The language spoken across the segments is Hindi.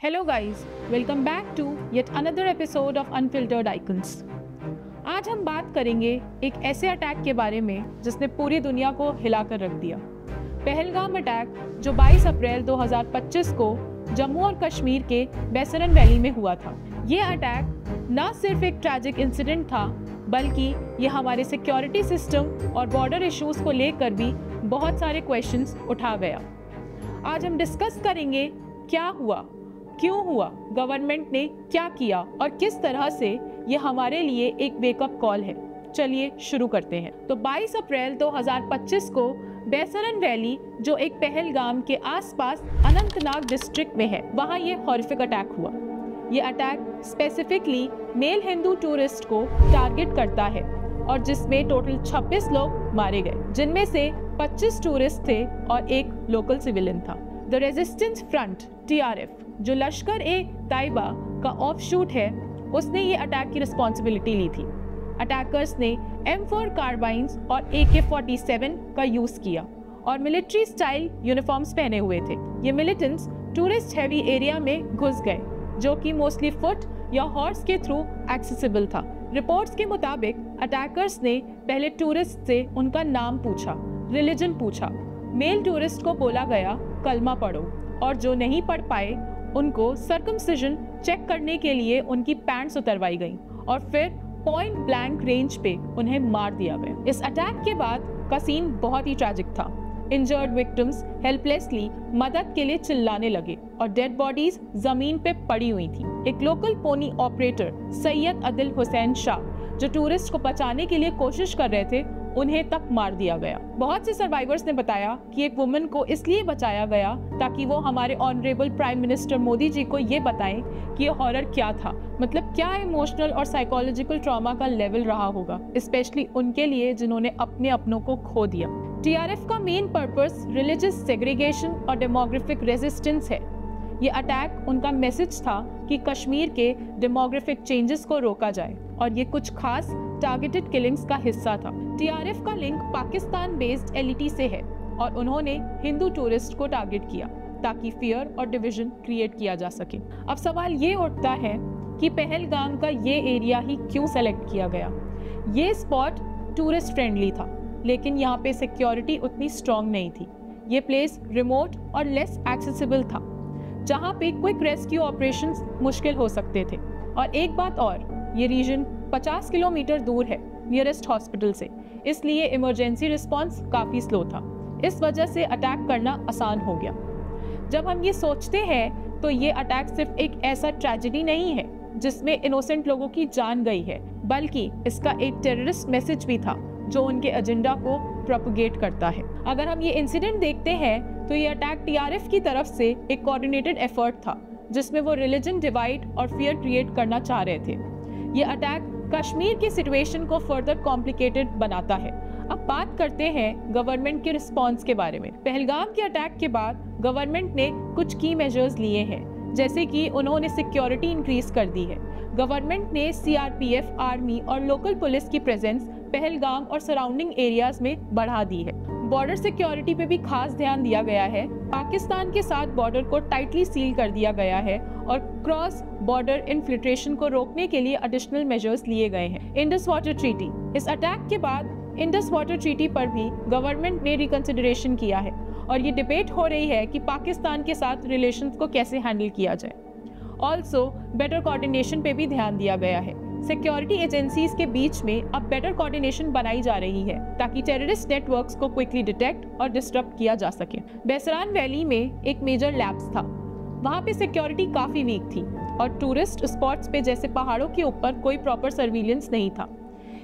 Hello guys, welcome back to yet another episode of Unfiltered Icons. आज हम बात करेंगे एक ऐसे अटैक के बारे में जिसने पूरी दुनिया को हिलाकर रख दिया। पहलगाम अटैक जो 22 अप्रैल 2025 को जम्मू और कश्मीर के बैसरन वैली में हुआ था। ये अटैक न सिर्फ एक ट्रैजिक इंसिडेंट था, बल्कि ये हमारे सिक्योरिटी सिस्टम और बॉर्डर इश्यूज को लेकर भी बहुत सारे क्वेश्चंस उठा गया। आज हम डिस्कस करेंगे क्या हुआ, क्यों हुआ, गवर्नमेंट ने क्या किया और किस तरह से ये हमारे लिए एक वेकअप कॉल है। चलिए शुरू करते हैं। तो 22 अप्रैल 2025 को बैसरन वैली जो एक पहलगाम के आसपास अनंतनाग डिस्ट्रिक्ट में है, वहाँ ये हॉरिफिक अटैक हुआ। ये attack specifically male Hindu tourist को टारगेट करता है और जिसमें टोटल 26 लोग मारे गए, जिनमें से 25 टूरिस्ट थे और एक लोकल सिविलियन था। द रेजिस्टेंस फ्रंट TRF जो लश्कर ए ताइबा का ऑफशूट है, उसने ये अटैक की रिस्पॉन्सिबिलिटी ली थी। अटैकर्स ने M4 कार्बाइन्स और AK-47 का यूज किया और मिलिट्री स्टाइल यूनिफॉर्म्स पहने हुए थे। ये मिलिटेंट्स टूरिस्ट हैवी एरिया में घुस गए, जो कि मोस्टली फुट या हॉर्स के थ्रू एक्सेसिबल था। रिपोर्ट्स के मुताबिक अटैकर्स ने पहले टूरिस्ट से उनका नाम पूछा, रिलीजन पूछा। मेल टूरिस्ट को बोला गया कलमा पढ़ो, और जो नहीं पढ़ पाए उनको सर्कमसिजन चेक करने के लिए उनकी पैंट्स उतरवाई गईं और फिर पॉइंट ब्लैंक रेंज पे उन्हें मार दिया गया। इस अटैक के बाद का सीन बहुत ही ट्रैजिक था। इंजर्ड विक्टिम्स हेल्पलेसली मदद के लिए चिल्लाने लगे और डेड बॉडीज जमीन पे पड़ी हुई थी। एक local pony operator Syed Adil Hussain Shah जो टूरिस्ट को बचाने के लिए कोशिश कर रहे थे, उन्हें तक मार दिया गया। बहुत से सर्वाइवर्स ने बताया कि एक वुमन को इसलिए बचाया गया ताकि वो हमारे honourable prime minister Modi ji को ये बताएं कि ये हॉरर क्या था, मतलब क्या इमोशनल और साइकोलॉजिकल ट्रॉमा का लेवल रहा होगा, स्पेशली उनके लिए जिन्होंने अपने अपनों को खो दिया। TRF का मेन पर्पस रिलीजियस सेग्रीगेशन और डेमोग्राफिक रेजिस्टेंस है। ये अटैक उनका मैसेज था कि कश्मीर के डेमोग्राफिक चेंजेस को रोका जाए और ये कुछ खास टारगेटेड किलिंग्स का हिस्सा था। TRF का लिंक पाकिस्तान बेस्ड LET से है और उन्होंने हिंदू टूरिस्ट को टारगेट किया ताकि फियर और डिवीजन क्रिएट किया जा सके। अब सवाल ये उठता है कि पहलगाम का ये एरिया ही क्यों सेलेक्ट किया गया। ये स्पॉट टूरिस्ट फ्रेंडली था, लेकिन यहाँ पे सिक्योरिटी उतनी स्ट्रॉन्ग नहीं थी। ये प्लेस रिमोट और लेस एक्सेसिबल था, जहाँ पे क्विक रेस्क्यू ऑपरेशंस मुश्किल हो सकते थे। और एक बात और, ये रीजन 50 किलोमीटर दूर है नियरेस्ट हॉस्पिटल से, इसलिए इमरजेंसी रिस्पांस काफ़ी स्लो था। इस वजह से अटैक करना आसान हो गया। जब हम ये सोचते हैं तो ये अटैक सिर्फ एक ऐसा ट्रेजेडी नहीं है जिसमें इनोसेंट लोगों की जान गई है, बल्कि इसका एक टेररिस्ट मैसेज भी था जो उनके एजेंडा को प्रोपगेट करता है। अगर हम ये इंसिडेंट देखते हैं तो ये अटैक TRF की तरफ से एक कोऑर्डिनेटेड एफर्ट था जिसमें वो रिलीजन डिवाइड और फियर क्रिएट करना चाह रहे थे। ये अटैक कश्मीर की सिचुएशन को फर्दर कॉम्प्लिकेटेड बनाता है। अब बात करते हैं गवर्नमेंट के रिस्पांस के बारे में। पहलगाम के अटैक के बाद गवर्नमेंट ने कुछ की मेजर्स लिए हैं, जैसे कि उन्होंने सिक्योरिटी इंक्रीज कर दी है। गवर्नमेंट ने CRPF, आर्मी और लोकल पुलिस की प्रेजेंस पहलगाम और सराउंडिंग एरियाज में बढ़ा दी है। बॉर्डर सिक्योरिटी पे भी खास ध्यान दिया गया है। पाकिस्तान के साथ बॉर्डर को टाइटली सील कर दिया गया है और क्रॉस बॉर्डर इन्फिल्ट्रेशन को रोकने के लिए एडिशनल मेजर्स लिए गए हैं। इंडस वाटर ट्रीटी, इस अटैक के बाद इंडस वाटर ट्रीटी पर भी गवर्नमेंट ने रिकंसिडरेशन किया है और ये डिबेट हो रही है कि पाकिस्तान के साथ रिलेशंस को कैसे हैंडल किया जाए। ऑल्सो बेटर कोऑर्डिनेशन पे भी ध्यान दिया गया है। सिक्योरिटी एजेंसीज के बीच में अब बेटर कोऑर्डिनेशन बनाई जा रही है ताकि टेररिस्ट नेटवर्क्स को क्विकली डिटेक्ट और डिस्टर्ब किया जा सके। बैसरान वैली में एक मेजर लैब्स था, वहाँ पे सिक्योरिटी काफ़ी वीक थी और टूरिस्ट स्पॉट्स पे जैसे पहाड़ों के ऊपर कोई प्रॉपर सर्विलेंस नहीं था।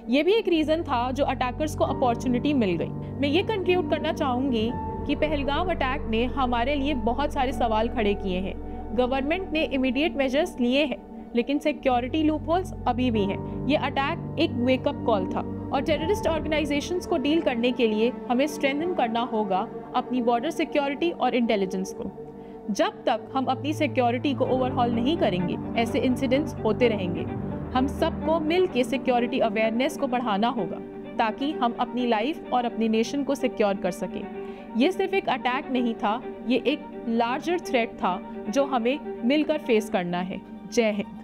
ये भी एक रीज़न था जो अटैकर्स को अपॉर्चुनिटी मिल गई। मैं ये कंक्लूड करना चाहूँगी कि पहलगाम अटैक ने हमारे लिए बहुत सारे सवाल खड़े किए हैं। गवर्नमेंट ने इमीडिएट मेजर्स लिए हैं, लेकिन सिक्योरिटी लूपहोल्स अभी भी हैं। ये अटैक एक वेकअप कॉल था और टेररिस्ट ऑर्गेनाइजेशंस को डील करने के लिए हमें स्ट्रेंथन करना होगा अपनी बॉर्डर सिक्योरिटी और इंटेलिजेंस को। जब तक हम अपनी सिक्योरिटी को ओवरहॉल नहीं करेंगे, ऐसे इंसिडेंट्स होते रहेंगे। हम सबको मिल के सिक्योरिटी अवेयरनेस को बढ़ाना होगा ताकि हम अपनी लाइफ और अपनी नेशन को सिक्योर कर सकें। ये सिर्फ एक अटैक नहीं था, ये एक लार्जर थ्रेट था जो हमें मिलकर फेस करना है। जय हिंद।